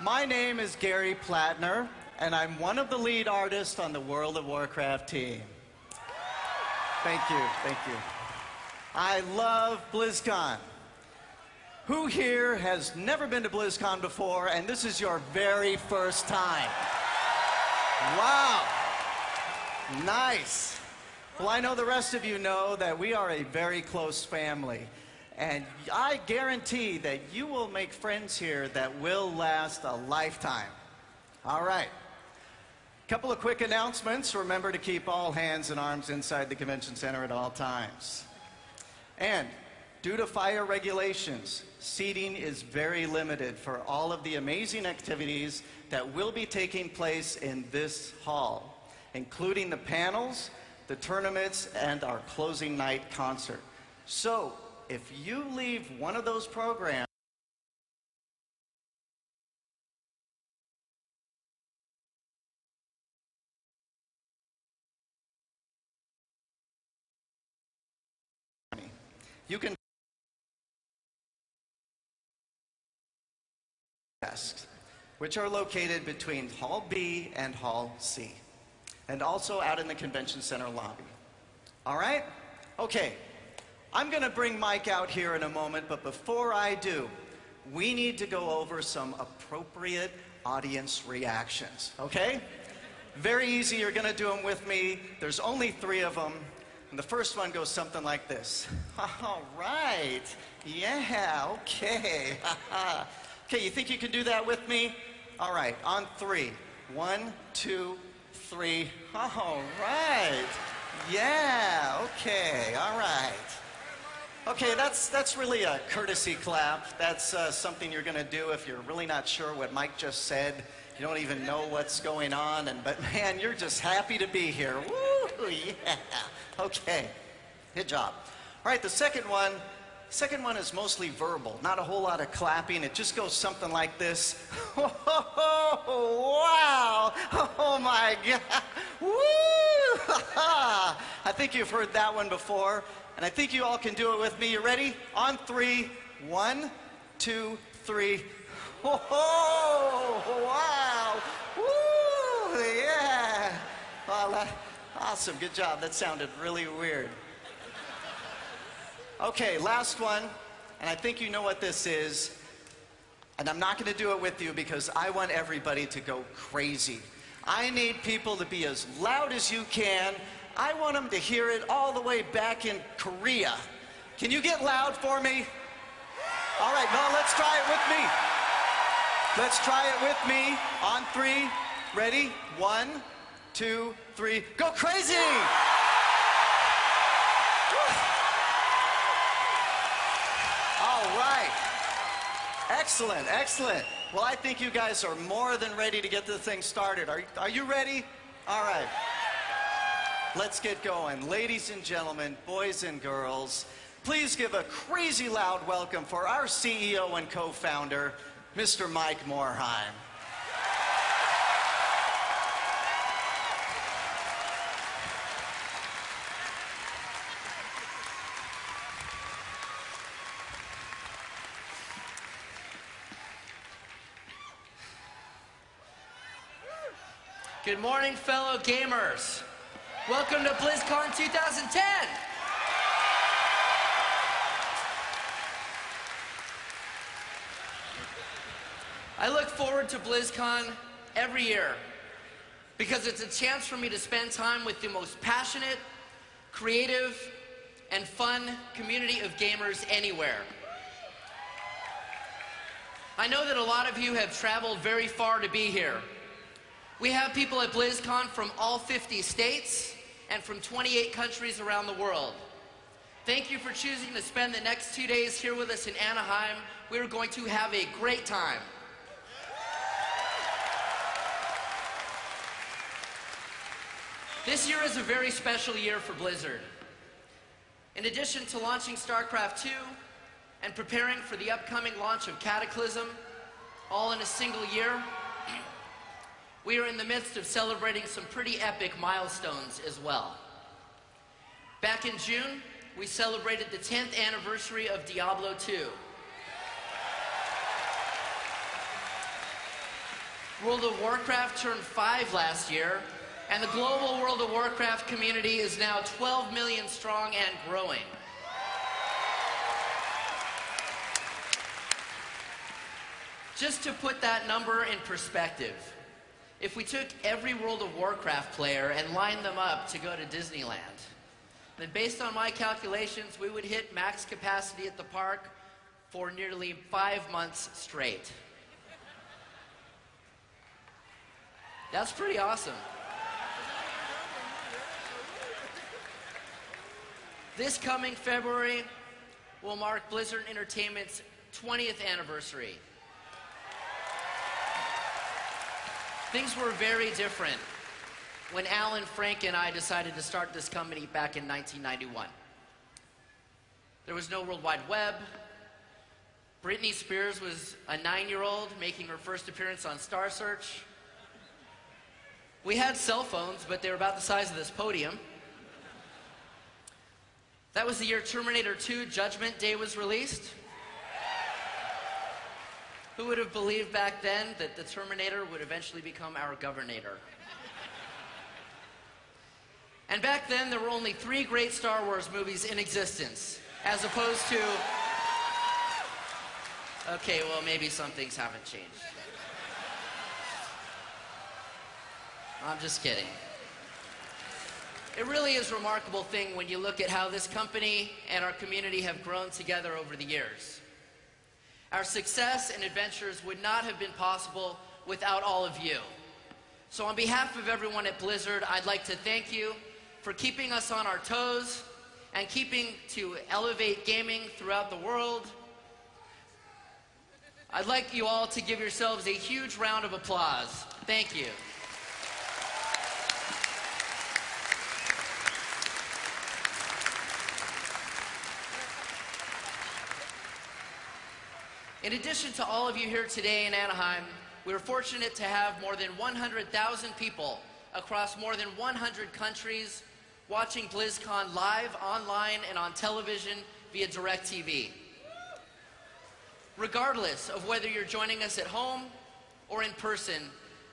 My name is Gary Platner, and I'm one of the lead artists on the World of Warcraft team. Thank you, thank you. I love BlizzCon. Who here has never been to BlizzCon before, and this is your very first time? Wow, nice. Well, I know the rest of you know that we are a very close family, and I guarantee that you will make friends here that will last a lifetime. All right. Couple of quick announcements. Remember to keep all hands and arms inside the convention center at all times. And due to fire regulations, seating is very limited for all of the amazing activities that will be taking place in this hall, including the panels, the tournaments, and our closing night concert. So, if you leave one of those programs, you can desks, which are located between Hall B and Hall C, and also out in the convention center lobby. All right? Okay. I'm going to bring Mike out here in a moment, but before I do, we need to go over some appropriate audience reactions, okay? Very easy. You're going to do them with me. There's only 3 of them. And the first one goes something like this. All right. Yeah, okay. Okay, you think you can do that with me? All right, on 3. 1, 2, 3. All right. Yeah, okay, all right. Okay, that's really a courtesy clap. That's something you're going to do if you're really not sure what Mike just said. You don't even know what's going on, but man, you're just happy to be here. Woo, yeah. Okay, good job. All right, the second one is mostly verbal, not a whole lot of clapping. It just goes something like this. Oh, wow, oh my God, woo! I think you've heard that one before, and I think you all can do it with me. You ready? On 3, 1, 2, 3. Oh, wow, woo, yeah. Well, awesome, good job. That sounded really weird. Okay, last one, and I think you know what this is, and I'm not going to do it with you because I want everybody to go crazy. I need people to be as loud as you can. I want them to hear it all the way back in Korea. Can you get loud for me? All right, now let's try it with me. Let's try it with me on 3. Ready? 1, 2, 3. Go crazy! All right. Excellent, excellent. Well, I think you guys are more than ready to get the thing started. Are you ready? All right. Let's get going. Ladies and gentlemen, boys and girls, please give a crazy loud welcome for our CEO and co-founder, Mr. Mike Morhaime. Good morning, fellow gamers. Welcome to BlizzCon 2010. I look forward to BlizzCon every year because it's a chance for me to spend time with the most passionate, creative, and fun community of gamers anywhere. I know that a lot of you have traveled very far to be here. We have people at BlizzCon from all 50 states and from 28 countries around the world. Thank you for choosing to spend the next 2 days here with us in Anaheim. We're going to have a great time. This year is a very special year for Blizzard. In addition to launching StarCraft 2 and preparing for the upcoming launch of Cataclysm, all in a single year, we are in the midst of celebrating some pretty epic milestones as well. Back in June, we celebrated the 10th anniversary of Diablo 2. World of Warcraft turned 5 last year, and the global World of Warcraft community is now 12 million strong and growing. Just to put that number in perspective, if we took every World of Warcraft player and lined them up to go to Disneyland, then based on my calculations, we would hit max capacity at the park for nearly 5 months straight. That's pretty awesome. This coming February will mark Blizzard Entertainment's 20th anniversary. Things were very different when Alan, Frank, and I decided to start this company back in 1991. There was no World Wide Web. Britney Spears was a 9-year-old making her first appearance on Star Search. We had cell phones, but they were about the size of this podium. That was the year Terminator 2 Judgment Day was released. Who would have believed back then that the Terminator would eventually become our Governator? And back then, there were only 3 great Star Wars movies in existence, as opposed to... Okay, well, maybe some things haven't changed. I'm just kidding. It really is a remarkable thing when you look at how this company and our community have grown together over the years. Our success and adventures would not have been possible without all of you. So on behalf of everyone at Blizzard, I'd like to thank you for keeping us on our toes and keeping to elevate gaming throughout the world. I'd like you all to give yourselves a huge round of applause. Thank you. In addition to all of you here today in Anaheim, we are fortunate to have more than 100,000 people across more than 100 countries watching BlizzCon live, online, and on television via DirecTV. Regardless of whether you're joining us at home or in person,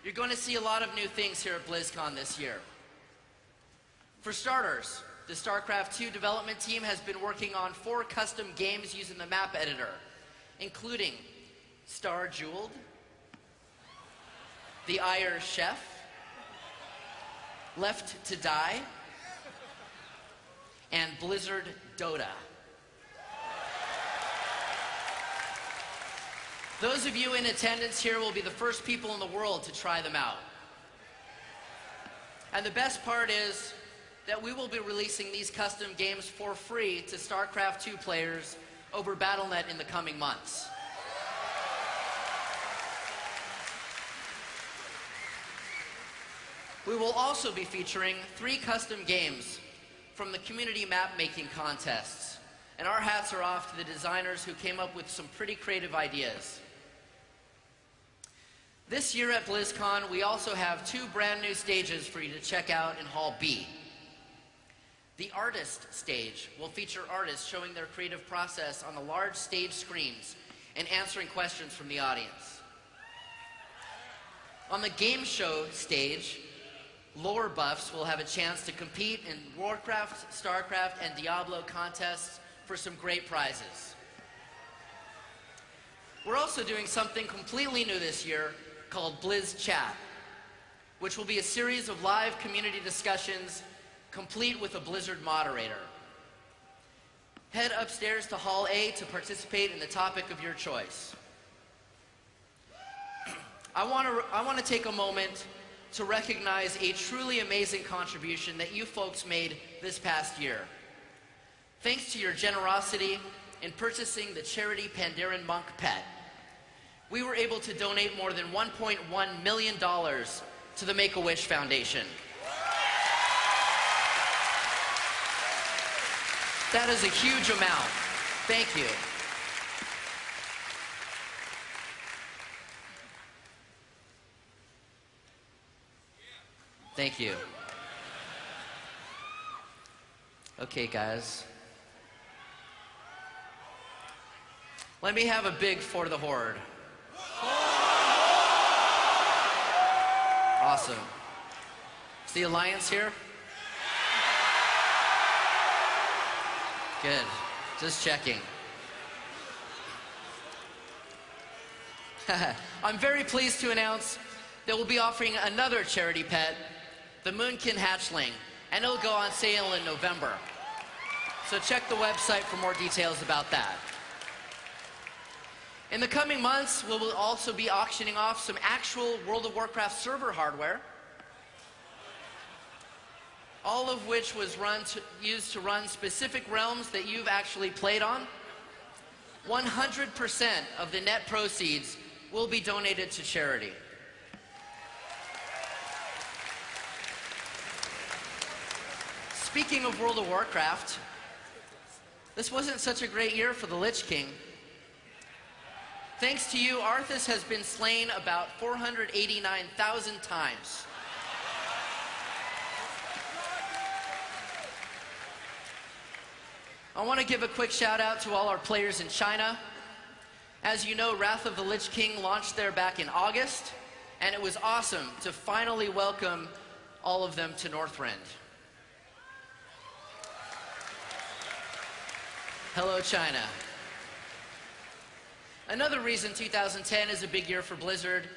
you're going to see a lot of new things here at BlizzCon this year. For starters, the StarCraft II development team has been working on 4 custom games using the map editor, including Star Jeweled, The Ire Chef, Left to Die, and Blizzard Dota. Those of you in attendance here will be the first people in the world to try them out. And the best part is that we will be releasing these custom games for free to StarCraft II players over Battle.net in the coming months. We will also be featuring 3 custom games from the community map-making contests, and our hats are off to the designers who came up with some pretty creative ideas. This year at BlizzCon, we also have 2 brand new stages for you to check out in Hall B. The Artist Stage will feature artists showing their creative process on the large stage screens and answering questions from the audience. On the Game Show stage, lore buffs will have a chance to compete in Warcraft, StarCraft, and Diablo contests for some great prizes. We're also doing something completely new this year called Blizz Chat, which will be a series of live community discussions complete with a Blizzard moderator. Head upstairs to Hall A to participate in the topic of your choice. I want to take a moment to recognize a truly amazing contribution that you folks made this past year. Thanks to your generosity in purchasing the charity Pandaren Monk Pet, we were able to donate more than $1.1 million to the Make-A-Wish Foundation. That is a huge amount. Thank you. Thank you. Okay, guys. Let me have a big for the Horde. Awesome. Is the Alliance here? Good. Just checking. I'm very pleased to announce that we'll be offering another charity pet, the Moonkin Hatchling, and it'll go on sale in November. So check the website for more details about that. In the coming months, we will also be auctioning off some actual World of Warcraft server hardware, all of which was used to run specific realms that you've actually played on. 100% of the net proceeds will be donated to charity. Speaking of World of Warcraft, this wasn't such a great year for the Lich King. Thanks to you, Arthas has been slain about 489,000 times. I want to give a quick shout out to all our players in China. As you know, Wrath of the Lich King launched there back in August, and it was awesome to finally welcome all of them to Northrend. Hello, China. Another reason 2010 is a big year for Blizzard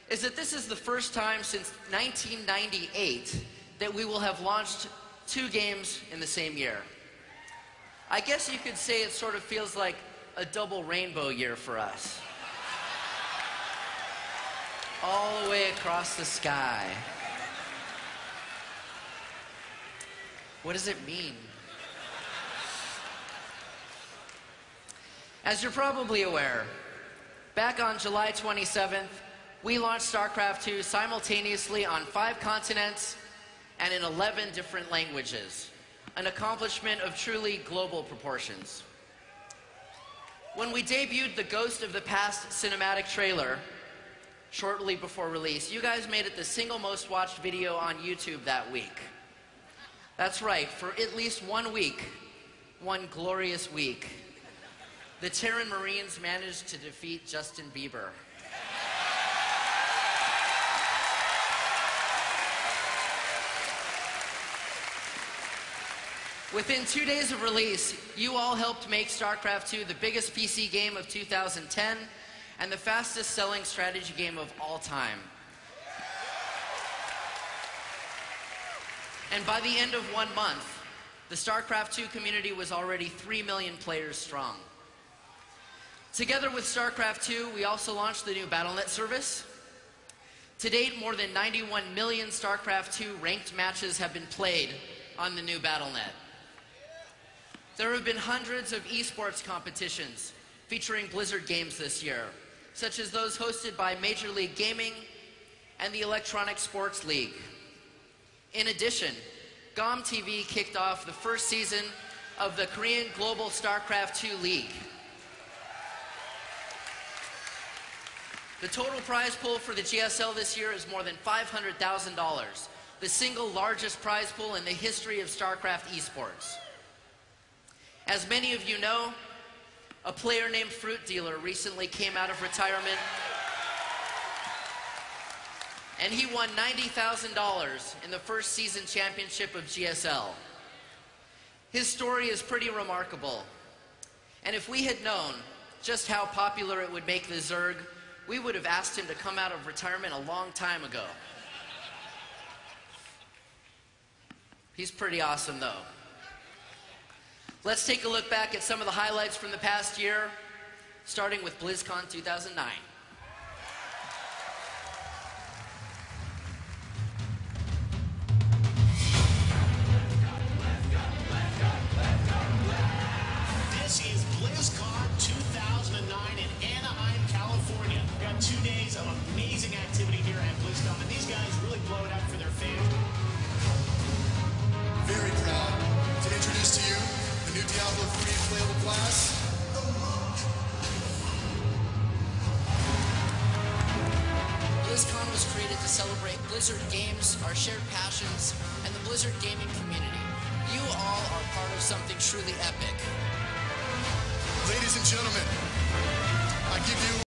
is that this is the first time since 1998 that we will have launched 2 games in the same year. I guess you could say it sort of feels like a double rainbow year for us. All the way across the sky. What does it mean? As you're probably aware, back on July 27th, we launched StarCraft II simultaneously on 5 continents and in 11 different languages, an accomplishment of truly global proportions. When we debuted the Ghost of the Past cinematic trailer shortly before release, you guys made it the single most watched video on YouTube that week. That's right, for at least 1 week, one glorious week, the Terran Marines managed to defeat Justin Bieber. Within 2 days of release, you all helped make StarCraft II the biggest PC game of 2010 and the fastest selling strategy game of all time. And by the end of 1 month, the StarCraft II community was already 3 million players strong. Together with StarCraft II, we also launched the new Battle.net service. To date, more than 91 million StarCraft II ranked matches have been played on the new Battle.net. There have been hundreds of esports competitions featuring Blizzard games this year, such as those hosted by Major League Gaming and the Electronic Sports League. In addition, GOM TV kicked off the first season of the Korean Global StarCraft II League. The total prize pool for the GSL this year is more than $500,000, the single largest prize pool in the history of StarCraft esports. As many of you know, a player named Fruit Dealer recently came out of retirement, and he won $90,000 in the first season championship of GSL. His story is pretty remarkable, and if we had known just how popular it would make the Zerg, we would have asked him to come out of retirement a long time ago. He's pretty awesome, though. Let's take a look back at some of the highlights from the past year, starting with BlizzCon 2009. This is BlizzCon 2009 in Anaheim, California. We've got 2 days of amazing activity here at BlizzCon, and these guys really blow it up for their fans. Very proud to introduce to you the new Diablo 3 playable class. BlizzCon was created to celebrate Blizzard games, our shared passions, and the Blizzard gaming community. You all are part of something truly epic. Ladies and gentlemen, I give you